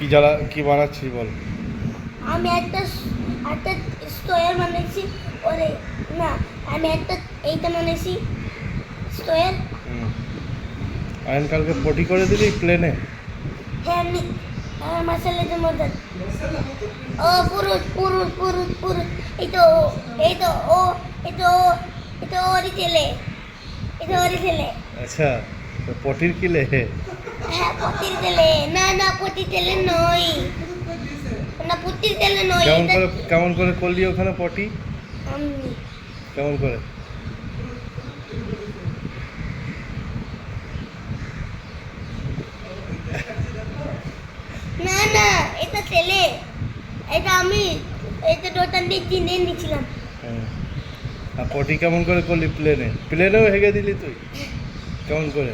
কি বানাচ্ছিস বল? আমি একটা একটা স্কোয়ার বানিয়েছি। ওরে না, আমি একটা এইটা বানিয়েছি স্কোয়ার। আয়ন কালকে পটি করে দিলি প্লেনে? হ্যাঁ আমি মাসালাদের মধ্যে ও পুরুষ পুরুষ পুরুষ পুরুষ এই তো এই তো ও এই তো এই তো ওরই ছেলে, এটা ওরই ছেলে। আচ্ছা, তো পটির কিলে? হ্যাঁ পতির ছেলে। না না পতির ছেলে নয়, না পতির ছেলে নয়। কেমন করে করলি ওখানে পটি? আমি কেমন করে? না না এটা ছেলে, এটা আমি এটা দোকান দিয়ে কিনে নিয়েছিলাম। আর পটি কেমন করে করলি প্লেনেও হেগে দিলি তুই? কেমন করে?